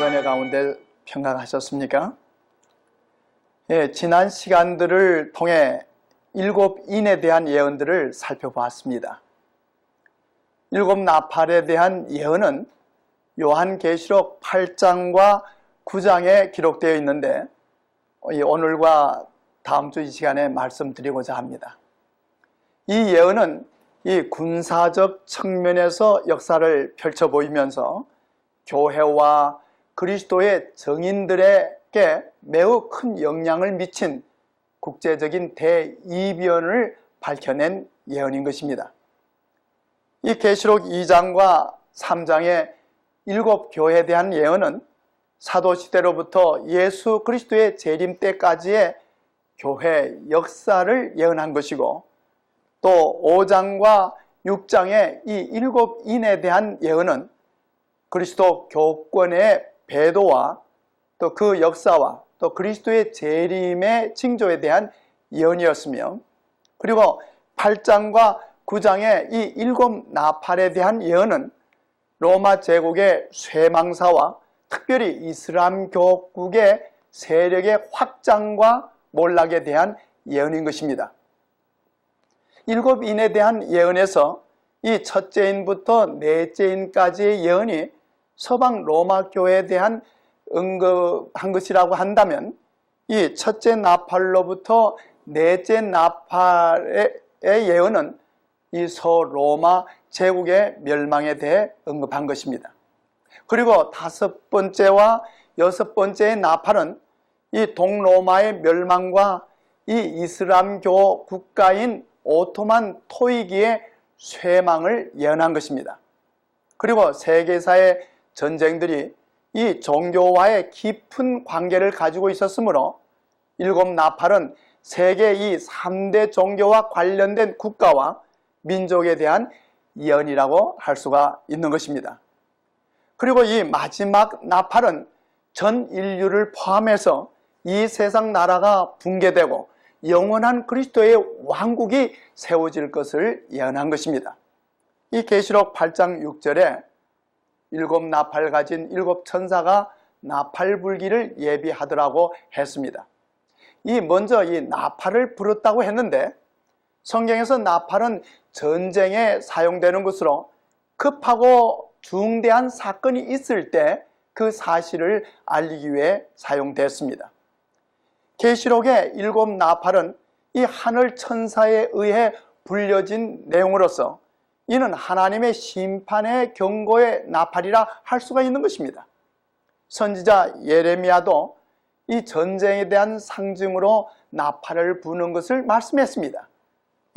은혜 가운데 평강하셨습니까? 지난 시간들을 통해 7인에 대한 예언들을 살펴보았습니다. 7 나팔에 대한 예언은 요한계시록 8장과 9장에 기록되어 있는데 오늘과 다음 주 이 시간에 말씀드리고자 합니다. 이 예언은 이 군사적 측면에서 역사를 펼쳐 보이면서 교회와 그리스도의 증인들에게 매우 큰 영향을 미친 국제적인 대이변을 밝혀낸 예언인 것입니다. 이 계시록 2장과 3장의 7 교회에 대한 예언은 사도시대로부터 예수 그리스도의 재림 때까지의 교회 역사를 예언한 것이고, 또 5장과 6장의 이 7인에 대한 예언은 그리스도 교권의 배도와 또 그 역사와 또 그리스도의 재림의 징조에 대한 예언이었으며, 그리고 8장과 9장의 이 7 나팔에 대한 예언은 로마 제국의 쇠망사와 특별히 이슬람교국의 세력의 확장과 몰락에 대한 예언인 것입니다. 7인에 대한 예언에서 이 첫째인부터 넷째인까지의 예언이 서방 로마 교회에 대한 언급한 것이라고 한다면, 이 첫째 나팔로부터 넷째 나팔의 예언은 이 서로마 제국의 멸망에 대해 언급한 것입니다. 그리고 5번째와 6번째의 나팔은 이 동로마의 멸망과 이 이슬람교 국가인 오토만 토이기의 쇠망을 예언한 것입니다. 그리고 세계사의 전쟁들이 이 종교와의 깊은 관계를 가지고 있었으므로 7 나팔은 세계 이 3대 종교와 관련된 국가와 민족에 대한 예언이라고 할 수가 있는 것입니다. 그리고 이 마지막 나팔은 전 인류를 포함해서 이 세상 나라가 붕괴되고 영원한 그리스도의 왕국이 세워질 것을 예언한 것입니다. 이 계시록 8장 6절에 7 나팔 가진 7 천사가 나팔 불기를 예비하더라고 했습니다. 먼저 이 나팔을 불었다고 했는데, 성경에서 나팔은 전쟁에 사용되는 것으로 급하고 중대한 사건이 있을 때 그 사실을 알리기 위해 사용됐습니다. 계시록의 7 나팔은 이 하늘 천사에 의해 불려진 내용으로서 이는 하나님의 심판의 경고의 나팔이라 할 수가 있는 것입니다. 선지자 예레미야도 이 전쟁에 대한 상징으로 나팔을 부는 것을 말씀했습니다.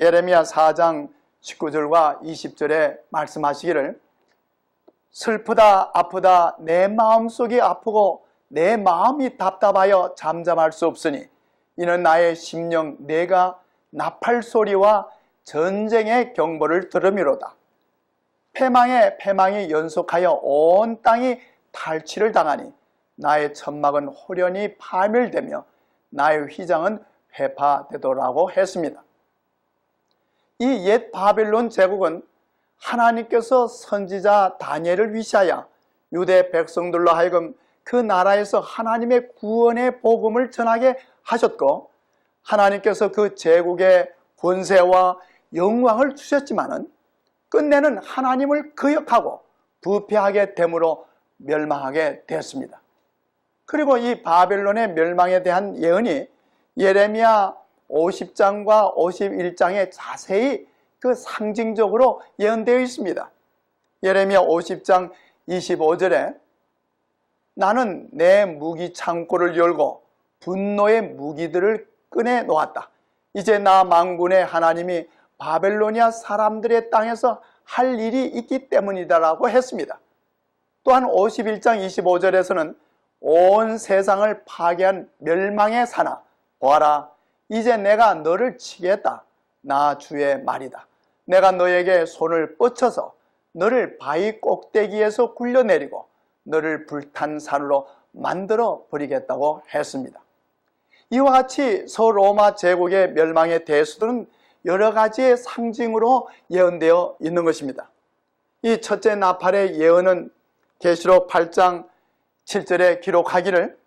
예레미야 4장 19절과 20절에 말씀하시기를, 슬프다 아프다 내 마음속이 아프고 내 마음이 답답하여 잠잠할 수 없으니 이는 나의 심령 내가 나팔 소리와 전쟁의 경보를 들음이로다. 패망에 패망이 연속하여 온 땅이 탈취를 당하니 나의 천막은 호련히 파멸되며 나의 휘장은 회파되더라고 했습니다. 이 옛 바벨론 제국은 하나님께서 선지자 다니엘을 위시하여 유대 백성들로 하여금 그 나라에서 하나님의 구원의 복음을 전하게 하셨고, 하나님께서 그 제국의 권세와 영광을 주셨지만은 끝내는 하나님을 거역하고 부패하게 됨으로 멸망하게 되었습니다. 그리고 이 바벨론의 멸망에 대한 예언이 예레미야 50장과 51장에 자세히 그 상징적으로 예언되어 있습니다. 예레미야 50장 25절에 나는 내 무기 창고를 열고 분노의 무기들을 꺼내 놓았다. 이제 나 만군의 하나님이 바벨로니아 사람들의 땅에서 할 일이 있기 때문이다라고 했습니다. 또한 51장 25절에서는 온 세상을 파괴한 멸망의 사나 보아라, 이제 내가 너를 치겠다. 나 주의 말이다. 내가 너에게 손을 뻗쳐서 너를 바위 꼭대기에서 굴려내리고 너를 불탄 산으로 만들어 버리겠다고 했습니다. 이와 같이 서로마 제국의 멸망에 대해서는 여러 가지의 상징으로 예언되어 있는 것입니다. 이 첫째 나팔의 예언은 계시록 8장 7절에 기록하기를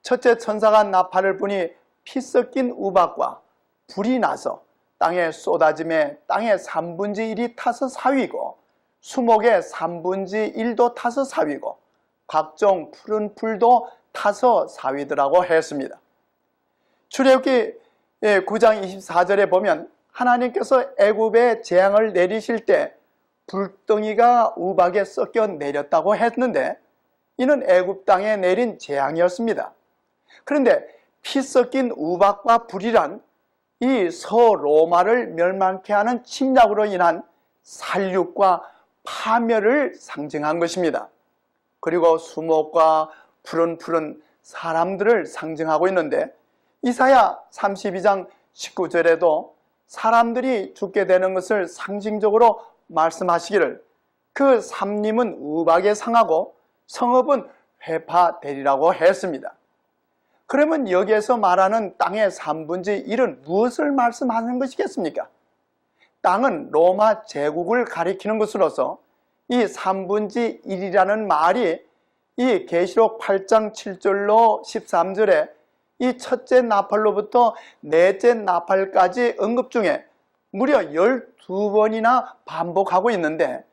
첫째 천사가 나팔을 부니 피 섞인 우박과 불이 나서 땅에 쏟아짐에 땅의 3분의 1이 타서 사위고 수목의 3분의 1도 타서 사위고 각종 푸른 풀도 타서 사위더라고 했습니다. 출애굽기 9장 24절에 보면 하나님께서 애굽에 재앙을 내리실 때 불덩이가 우박에 섞여 내렸다고 했는데 이는 애굽 땅에 내린 재앙이었습니다. 그런데 피 섞인 우박과 불이란 이 서로마를 멸망케 하는 침략으로 인한 살육과 파멸을 상징한 것입니다. 그리고 수목과 푸른 사람들을 상징하고 있는데 이사야 32장 19절에도 사람들이 죽게 되는 것을 상징적으로 말씀하시기를 그 삼림은 우박에 상하고 성읍은 회파되리라고 했습니다. 그러면 여기에서 말하는 땅의 3분의 1은 무엇을 말씀하는 것이겠습니까? 땅은 로마 제국을 가리키는 것으로서 이 3분의 1이라는 말이 이 계시록 8장 7절로 13절에 이 첫째 나팔로부터 넷째 나팔까지 언급 중에 무려 12번이나 반복하고 있는데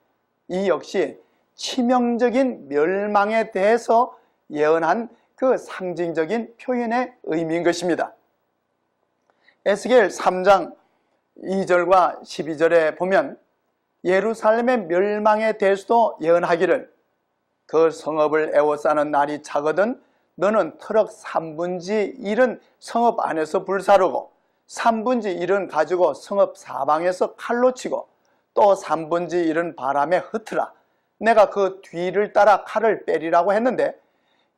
이 역시 치명적인 멸망에 대해서 예언한 그 상징적인 표현의 의미인 것입니다. 에스겔 3장 2절과 12절에 보면 예루살렘의 멸망에 대해서도 예언하기를 그 성읍을 에워싸는 날이 차거든 너는 트럭 3분의 1은 성읍 안에서 불사르고 3분의 1은 가지고 성읍 사방에서 칼로 치고 또 3분의 1은 바람에 흩으라. 내가 그 뒤를 따라 칼을 빼리라고 했는데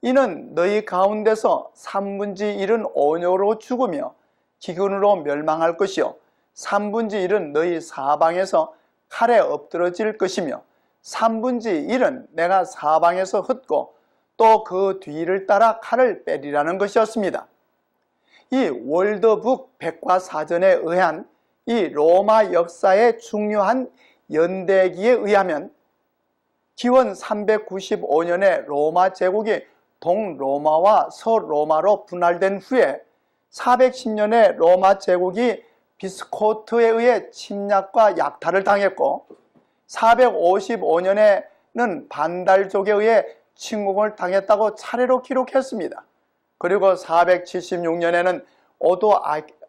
이는 너희 가운데서 3분의 1은 온유로 죽으며 기근으로 멸망할 것이요 3분의 1은 너희 사방에서 칼에 엎드러질 것이며 3분의 1은 내가 사방에서 흩고 또 그 뒤를 따라 칼을 빼리라는 것이었습니다. 이 월드북 백과사전에 의한 이 로마 역사의 중요한 연대기에 의하면 기원 395년에 로마 제국이 동로마와 서로마로 분할된 후에 410년에 로마 제국이 비스코트에 의해 침략과 약탈을 당했고 455년에는 반달족에 의해 침공을 당했다고 차례로 기록했습니다. 그리고 476년에는 오도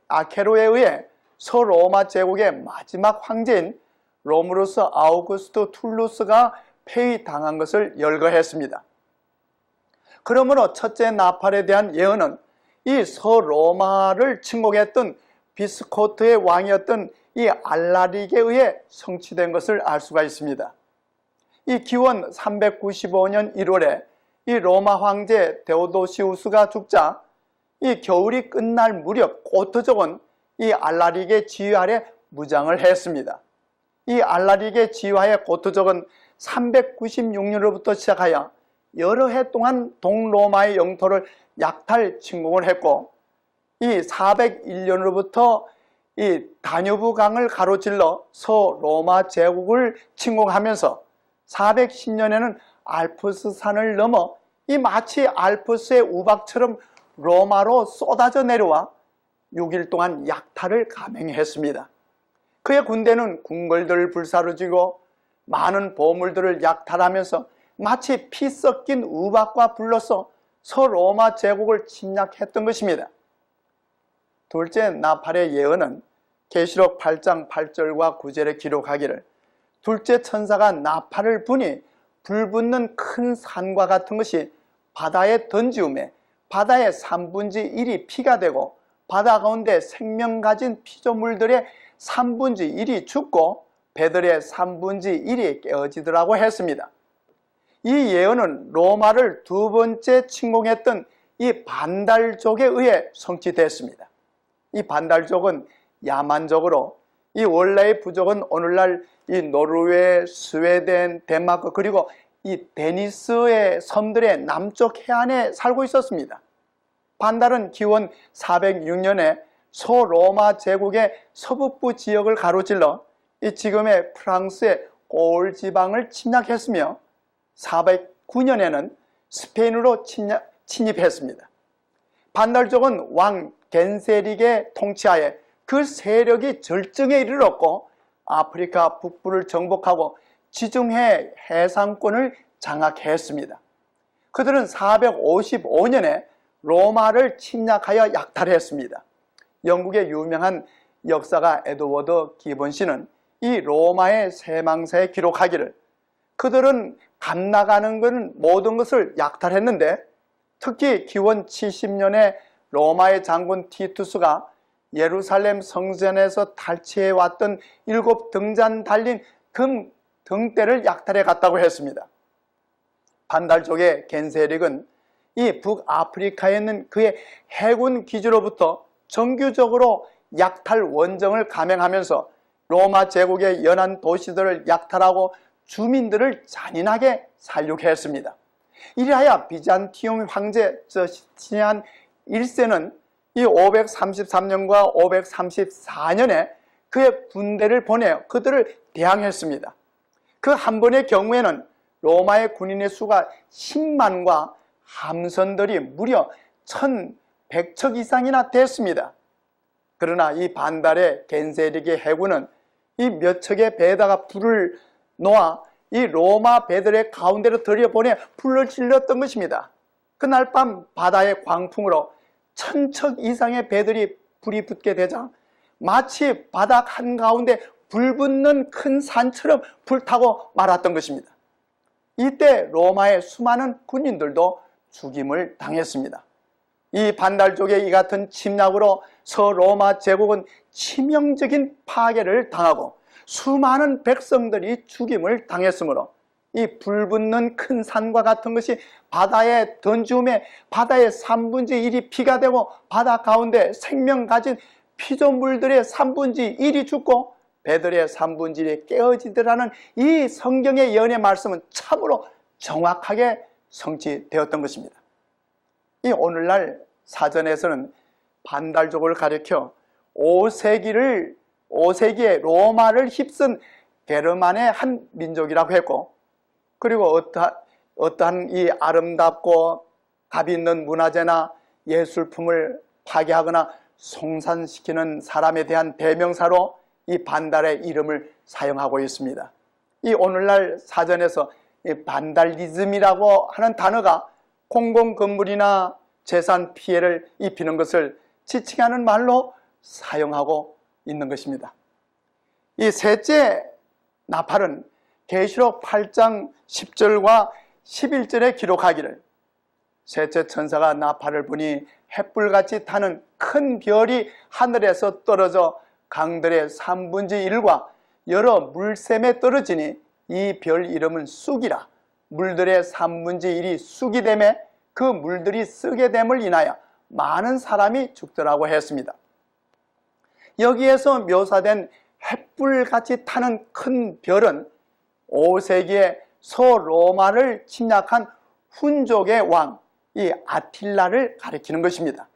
아케로에 의해 서로마 제국의 마지막 황제인 로무루스 아우구스투 툴루스가 폐위당한 것을 열거했습니다. 그러므로 첫째 나팔에 대한 예언은 이 서로마를 침공했던 비스코트의 왕이었던 이 알라릭에 의해 성취된 것을 알 수가 있습니다. 이 기원 395년 1월에 이 로마 황제 데오도시우스가 죽자 이 겨울이 끝날 무렵 고트족은 이 알라릭의 지휘 아래 무장을 했습니다. 이 알라릭의 지휘하에 고트족은 396년으로부터 시작하여 여러 해 동안 동로마의 영토를 약탈 침공을 했고 이 401년으로부터 이 다뉴브 강을 가로질러 서로마 제국을 침공하면서 410년에는 알프스 산을 넘어 이 마치 알프스의 우박처럼 로마로 쏟아져 내려와 6일 동안 약탈을 감행했습니다. 그의 군대는 궁궐들을 불사르지고 많은 보물들을 약탈하면서 마치 피 섞인 우박과 불로서 서로마 제국을 침략했던 것입니다. 둘째 나팔의 예언은 계시록 8장 8절과 9절에 기록하기를 둘째 천사가 나팔을 부니 불붙는 큰 산과 같은 것이 바다에 던지우매 바다의 3분의 1이 피가 되고 바다 가운데 생명 가진 피조물들의 3분의 1이 죽고 배들의 3분의 1이 깨어지더라고 했습니다. 이 예언은 로마를 두 번째 침공했던 이 반달족에 의해 성취됐습니다. 이 반달족은 야만족으로 이 원래의 부족은 오늘날 이 노르웨이, 스웨덴, 덴마크 그리고 이 데니스의 섬들의 남쪽 해안에 살고 있었습니다. 반달은 기원 406년에 소로마 제국의 서북부 지역을 가로질러 이 지금의 프랑스의 고을 지방을 침략했으며 409년에는 스페인으로 침입했습니다. 반달족은 왕 겐세릭의 통치하에 그 세력이 절정에 이르렀고 아프리카 북부를 정복하고 지중해 해상권을 장악했습니다. 그들은 455년에 로마를 침략하여 약탈했습니다. 영국의 유명한 역사가 에드워드 기본시는 이 로마의 세망사에 기록하기를 그들은 감나가는 건 모든 것을 약탈했는데 특히 기원 70년에 로마의 장군 티투스가 예루살렘 성전에서 탈취해왔던 7등잔 달린 금 등대를 약탈해 갔다고 했습니다. 반달족의 겐세릭은 이 북아프리카에 있는 그의 해군 기지로부터 정규적으로 약탈 원정을 감행하면서 로마 제국의 연안 도시들을 약탈하고 주민들을 잔인하게 살육했습니다. 이리하여 비잔티움 황제 저스티니안 1세는 이 533년과 534년에 그의 군대를 보내 그들을 대항했습니다. 그 한 번의 경우에는 로마의 군인의 수가 10만과 함선들이 무려 1100척 이상이나 됐습니다. 그러나 이 반달의 겐세릭의 해군은 이 몇 척의 배에다가 불을 놓아 이 로마 배들의 가운데로 들여보내 불을 질렀던 것입니다. 그날 밤 바다의 광풍으로 1000척 이상의 배들이 불이 붙게 되자 마치 바닥 한가운데 불 붙는 큰 산처럼 불타고 말았던 것입니다. 이때 로마의 수많은 군인들도 죽임을 당했습니다. 이 반달족의 이 같은 침략으로 서로마 제국은 치명적인 파괴를 당하고 수많은 백성들이 죽임을 당했으므로 이 불붙는 큰 산과 같은 것이 바다에 던지움에 바다의 1/3 1이 피가 되고 바다 가운데 생명 가진 피조물들의 1/3 1이 죽고 배들의 1/3 1이 깨어지더라는 이 성경의 예언의 말씀은 참으로 정확하게 성취되었던 것입니다. 이 오늘날 사전에서는 반달족을 가리켜 5세기에 로마를 휩쓴 게르만의 한 민족이라고 했고, 그리고 어떠한 이 아름답고 값 있는 문화재나 예술품을 파괴하거나 송산시키는 사람에 대한 대명사로 이 반달의 이름을 사용하고 있습니다. 이 오늘날 사전에서 이 반달리즘이라고 하는 단어가 공공건물이나 재산 피해를 입히는 것을 지칭하는 말로 사용하고 있는 것입니다. 이 셋째 나팔은 계시록 8장 10절과 11절에 기록하기를 셋째 천사가 나팔을 부니 햇불같이 타는 큰 별이 하늘에서 떨어져 강들의 1/3 1과 여러 물샘에 떨어지니 이 별 이름은 쑥이라. 물들의 1/3 1이 쑥이 되매 그 물들이 쓰게 됨을 인하여 많은 사람이 죽더라고 했습니다. 여기에서 묘사된 햇불같이 타는 큰 별은 5세기에 서로마를 침략한 훈족의 왕, 이 아틸라를 가리키는 것입니다.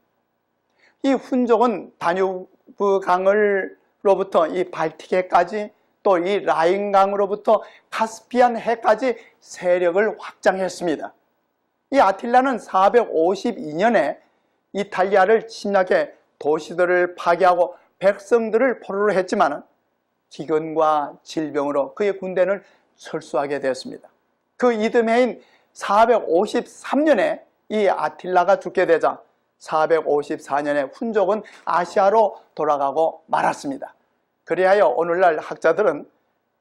이 훈족은 다뉴브 강으로부터 이 발틱해까지 또 이 라인강으로부터 카스피안 해까지 세력을 확장했습니다. 이 아틸라는 452년에 이탈리아를 침략해 도시들을 파괴하고 백성들을 포로로 했지만 기근과 질병으로 그의 군대는 철수하게 되었습니다. 그 이듬해인 453년에 이 아틸라가 죽게 되자 454년에 훈족은 아시아로 돌아가고 말았습니다. 그리하여 오늘날 학자들은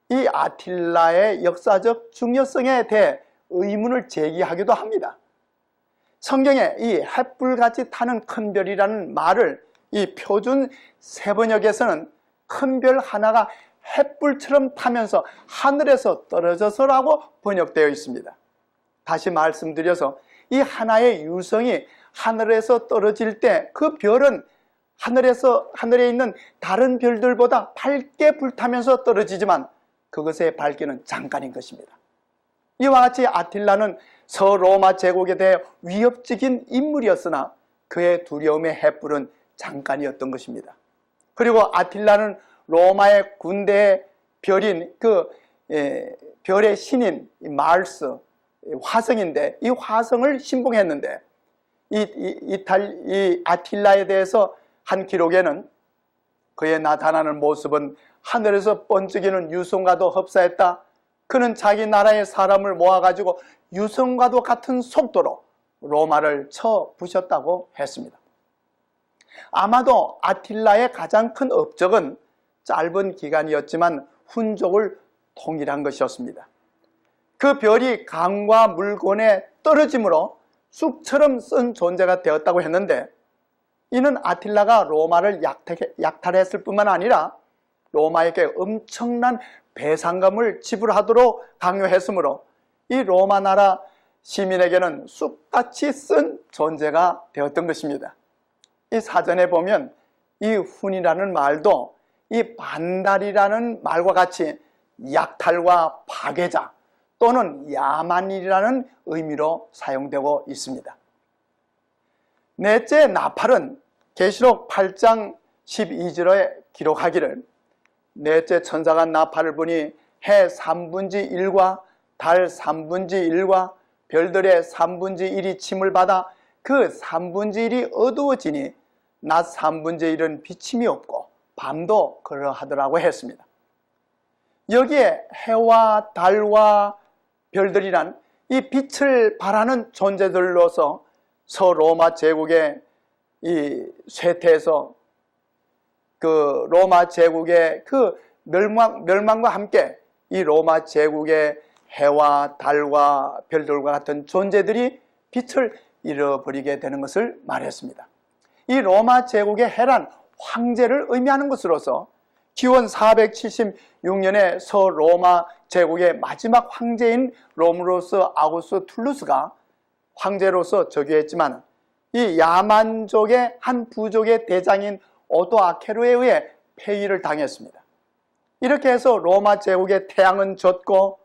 이 아틸라의 역사적 중요성에 대해 의문을 제기하기도 합니다. 성경에 이 햇불같이 타는 큰 별이라는 말을 이 표준 세번역에서는 큰 별 하나가 햇불처럼 타면서 하늘에서 떨어져서라고 번역되어 있습니다. 다시 말씀드려서 이 하나의 유성이 하늘에서 떨어질 때 그 별은 하늘에 있는 다른 별들보다 밝게 불타면서 떨어지지만 그것의 밝기는 잠깐인 것입니다. 이와 같이 아틸라는 서로마 제국에 대해 위협적인 인물이었으나 그의 두려움의 햇불은 잠깐이었던 것입니다. 그리고 아틸라는 로마의 군대의 별인 별의 신인 마르스, 화성인데 이 화성을 신봉했는데 이 아틸라에 대해서 한 기록에는 그의 나타나는 모습은 하늘에서 번쩍이는 유성과도 흡사했다. 그는 자기 나라의 사람을 모아가지고 유성과도 같은 속도로 로마를 쳐 부셨다고 했습니다. 아마도 아틸라의 가장 큰 업적은 짧은 기간이었지만 훈족을 통일한 것이었습니다. 그 별이 강과 물권에 떨어짐으로 쑥처럼 쓴 존재가 되었다고 했는데, 이는 아틸라가 로마를 약탈했을 뿐만 아니라 로마에게 엄청난 배상금을 지불하도록 강요했으므로 이 로마 나라 시민에게는 쑥같이 쓴 존재가 되었던 것입니다. 이 사전에 보면 이 훈이라는 말도 이 반달이라는 말과 같이 약탈과 파괴자 또는 야만인이라는 의미로 사용되고 있습니다. 넷째 나팔은 계시록 8장 12절에 기록하기를, 넷째 천사가 나팔을 부니 해 3분의 1과 달 3분의 1과 별들의 3분의 1이 침을 받아 그 3분의 1이 어두워지니 낮 3분의 1은 비침이 없고 밤도 그러하더라고 했습니다. 여기에 해와 달과 별들이란 이 빛을 발하는 존재들로서 서로마 제국의 이 쇠퇴에서 그 로마 제국의 그 멸망과 함께 이 로마 제국의 해와 달과 별들과 같은 존재들이 빛을 잃어버리게 되는 것을 말했습니다. 이 로마 제국의 해란 황제를 의미하는 것으로서 기원 476년에 서로마 제국의 마지막 황제인 로무로스 아구스 툴루스가 황제로서 즉위했지만 이 야만족의 한 부족의 대장인 오토아케르에 의해 폐위를 당했습니다. 이렇게 해서 로마 제국의 태양은 졌고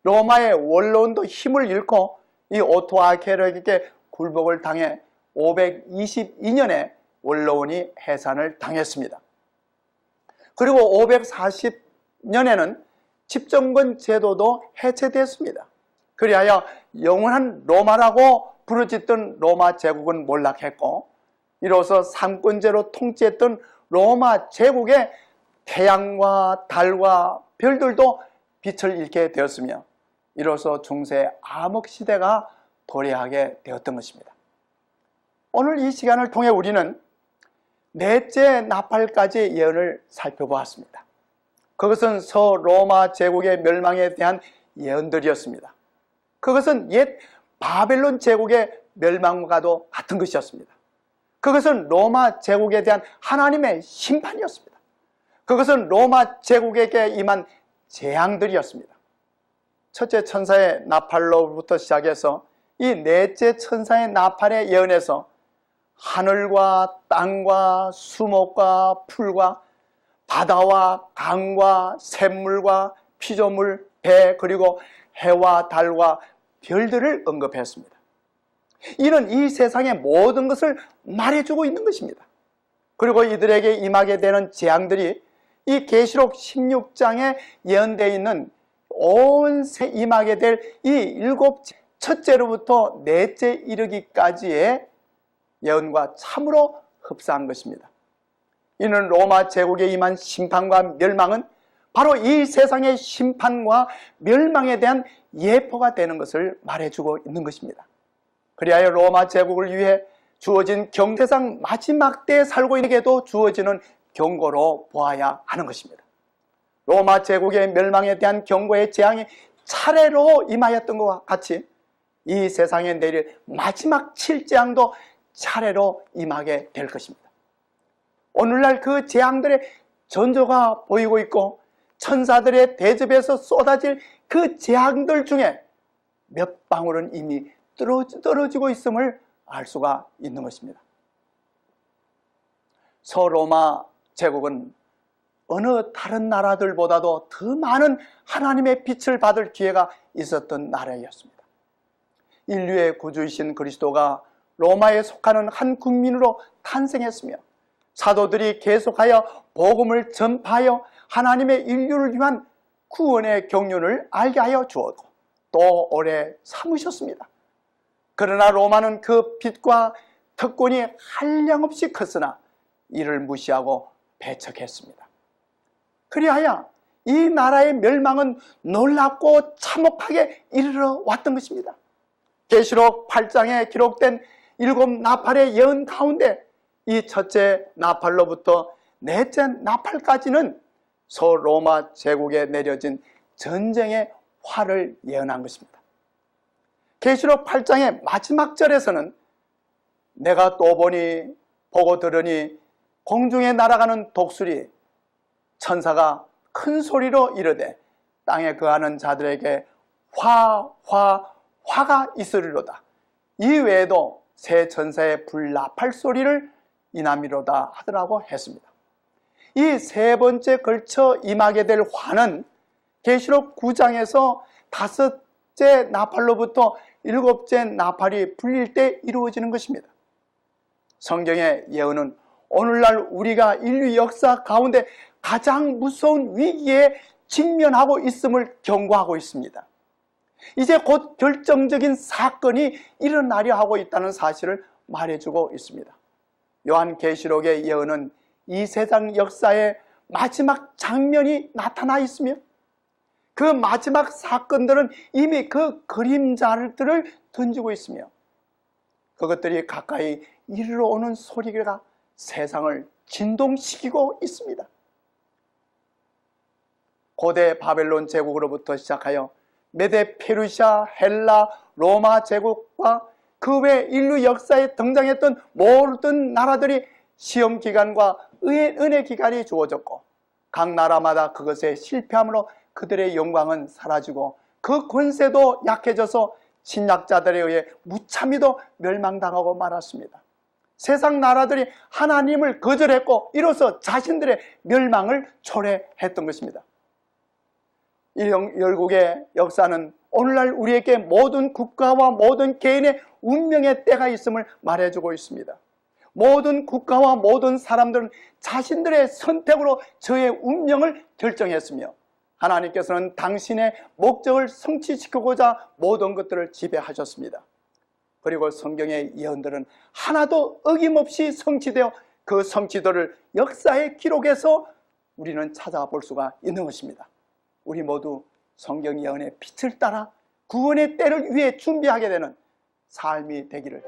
로마의 원로원도 힘을 잃고 이 오토아케르에게 굴복을 당해 522년에 원로원이 해산을 당했습니다. 그리고 540년에는 집정권 제도도 해체됐습니다. 그리하여 영원한 로마라고 부르짖던 로마 제국은 몰락했고, 이로써 삼권제로 통치했던 로마 제국의 태양과 달과 별들도 빛을 잃게 되었으며, 이로써 중세 암흑시대가 도래하게 되었던 것입니다. 오늘 이 시간을 통해 우리는 넷째 나팔까지의 예언을 살펴보았습니다. 그것은 서로마 제국의 멸망에 대한 예언들이었습니다. 그것은 옛 바벨론 제국의 멸망과도 같은 것이었습니다. 그것은 로마 제국에 대한 하나님의 심판이었습니다. 그것은 로마 제국에게 임한 재앙들이었습니다. 첫째 천사의 나팔로부터 시작해서 이 넷째 천사의 나팔의 예언에서 하늘과 땅과 수목과 풀과 바다와 강과 샘물과 피조물, 배, 그리고 해와 달과 별들을 언급했습니다. 이는 이 세상의 모든 것을 말해주고 있는 것입니다. 그리고 이들에게 임하게 되는 재앙들이 이 계시록 16장에 예언되어 있는 온 세 임하게 될 이 일곱 첫째로부터 넷째 이르기까지의 예언과 참으로 흡사한 것입니다. 이는 로마 제국에 임한 심판과 멸망은 바로 이 세상의 심판과 멸망에 대한 예포가 되는 것을 말해주고 있는 것입니다. 그리하여 로마 제국을 위해 주어진 경제상 마지막 때에 살고 있는데도 주어지는 경고로 보아야 하는 것입니다. 로마 제국의 멸망에 대한 경고의 재앙이 차례로 임하였던 것과 같이 이 세상에 내릴 마지막 7재앙도 차례로 임하게 될 것입니다. 오늘날 그 재앙들의 전조가 보이고 있고 천사들의 대접에서 쏟아질 그 재앙들 중에 몇 방울은 이미 떨어지고 있음을 알 수가 있는 것입니다. 서로마 제국은 어느 다른 나라들보다도 더 많은 하나님의 빛을 받을 기회가 있었던 나라였습니다. 인류의 구주이신 그리스도가 로마에 속하는 한 국민으로 탄생했으며 사도들이 계속하여 복음을 전파하여 하나님의 인류를 위한 구원의 경륜을 알게 하여 주었고, 또 오래 삼으셨습니다. 그러나 로마는 그 빚과 특권이 한량없이 컸으나 이를 무시하고 배척했습니다. 그리하여 이 나라의 멸망은 놀랍고 참혹하게 이르러 왔던 것입니다. 계시록 8장에 기록된 7 나팔의 예언 가운데 이 첫째 나팔로부터 넷째 나팔까지는 서로마 제국에 내려진 전쟁의 화를 예언한 것입니다. 계시록 8장의 마지막 절에서는 내가 또 보고 들으니 공중에 날아가는 독수리 천사가 큰 소리로 이르되 땅에 거하는 자들에게 화가 있으리로다. 이 외에도 새 천사의 불나팔 소리를 인함이로다 하더라고 했습니다. 이 세 번째 걸쳐 임하게 될 화는 계시록 9장에서 5째 나팔로부터 7째 나팔이 불릴 때 이루어지는 것입니다. 성경의 예언은 오늘날 우리가 인류 역사 가운데 가장 무서운 위기에 직면하고 있음을 경고하고 있습니다. 이제 곧 결정적인 사건이 일어나려 하고 있다는 사실을 말해주고 있습니다. 요한계시록의 예언은 이 세상 역사의 마지막 장면이 나타나 있으며 그 마지막 사건들은 이미 그 그림자들을 던지고 있으며 그것들이 가까이 이르러 오는 소리가 세상을 진동시키고 있습니다. 고대 바벨론 제국으로부터 시작하여 메데 페르시아, 헬라, 로마 제국과 그 외 인류 역사에 등장했던 모든 나라들이 시험 기간과 은혜 기간이 주어졌고 각 나라마다 그것에 실패함으로 그들의 영광은 사라지고 그 권세도 약해져서 침략자들에 의해 무참히도 멸망당하고 말았습니다. 세상 나라들이 하나님을 거절했고 이로써 자신들의 멸망을 초래했던 것입니다. 이 열국의 역사는 오늘날 우리에게 모든 국가와 모든 개인의 운명의 때가 있음을 말해주고 있습니다. 모든 국가와 모든 사람들은 자신들의 선택으로 저의 운명을 결정했으며 하나님께서는 당신의 목적을 성취시키고자 모든 것들을 지배하셨습니다. 그리고 성경의 예언들은 하나도 어김없이 성취되어 그 성취도를 역사의 기록에서 우리는 찾아볼 수가 있는 것입니다. 우리 모두 성경 예언의 빛을 따라 구원의 때를 위해 준비하게 되는 삶이 되기를